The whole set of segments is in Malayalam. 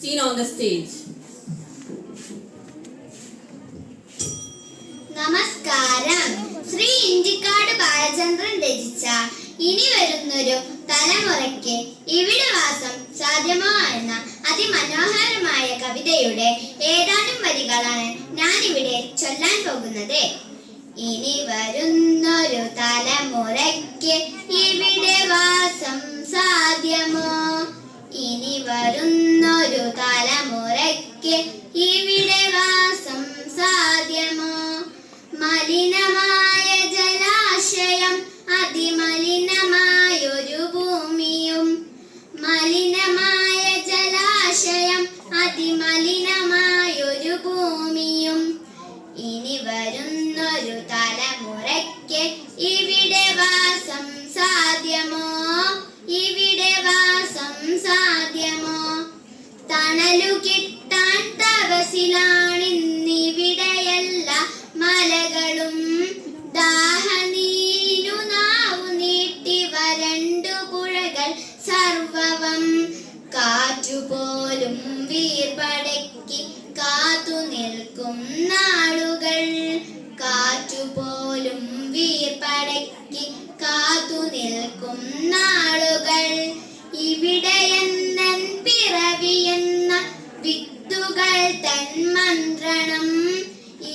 seen on the stage. നമസ്കാരം. ശ്രീ ഇഞ്ചിക്കാട് ബാലചന്ദ്രൻ രചിച്ച ഇനി വരുന്നൊരു തലമുറയ്ക്ക് ഇവിടെ വാസം സാധ്യമോ എന്ന അതിമനോഹരമായ കവിതയുടെ ഏതാനും വരികളാണ് ഞാനിവിടെ ചൊല്ലാൻ പോകുന്നത്. ഇനി വരുന്നൊരു തലമുറയ്ക്ക് ഇവിടെ വാസം സാധ്യമോ? ഇനി വരുന്നൊരു തലമുറയ്ക്ക് ഇവിടെ വാസം സാധ്യമോ? മലിനമായ ജലാശയം, അതിമലിനമായൊരു ഭൂമിയും. മലിനമായ ജലാശയം, അതിമലിനമായൊരു ഭൂമിയും. ഇനി വരുന്നൊരു തലമുറയ്ക്ക് ഇവിടെ വാസം സാധ്യമോ? ഇവിടെ വാസം സാധ്യമോ? തണലു കിട്ടാൻ തപസിലാണിന്നിവിടെയല്ല മലകളും. ദാഹനീരു നാവു നീട്ടി വരണ്ടു പുഴകൾ സർവവം. കാറ്റുപോലും വീർപടക്കി കാത്തു നിൽക്കും നാളുകൾ. കാറ്റുപോലും വീർപടക്കി കാത്തു നിൽക്കും നാളുകൾ. ഇവിടെയെന്നൻ പിറവിയെന്ന വിത്തുകൾ തൻ മന്ത്രണം.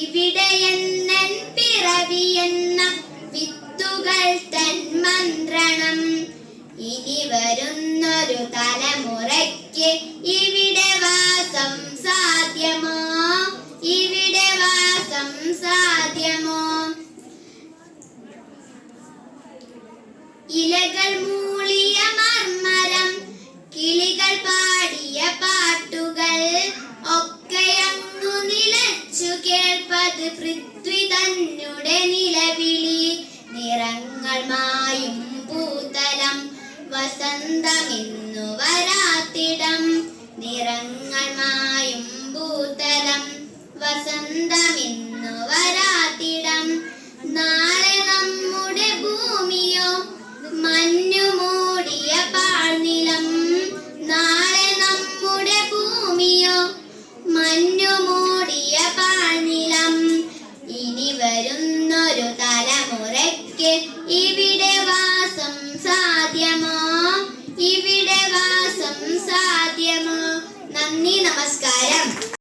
ഇവിടെയെന്നൻ പിറവിയെന്ന വിത്തുകൾ തൻ മന്ത്രണം. ഇനി വരുന്നൊരു തലമുറയ്ക്ക് ഇവിടെ വാസം സാധ്യമോ? ഇവിടെ വാസം സാധ്യമോ? ഇലകൾ മൂളിയ മർമരം, കിളികൾ പാടിയ പാട്ടുകൾ ഒക്കെയങ്ങു നിലച്ചു കേൾപ്പത് പൃഥ്വി തന്നെ നിലവിളി. നിറങ്ങൾ മായും പൂതലം, വസന്തമിന്നു വരാത്തിടം. നിറങ്ങൾ മായും പൂതലം, വസന്തമിന്നു വരാ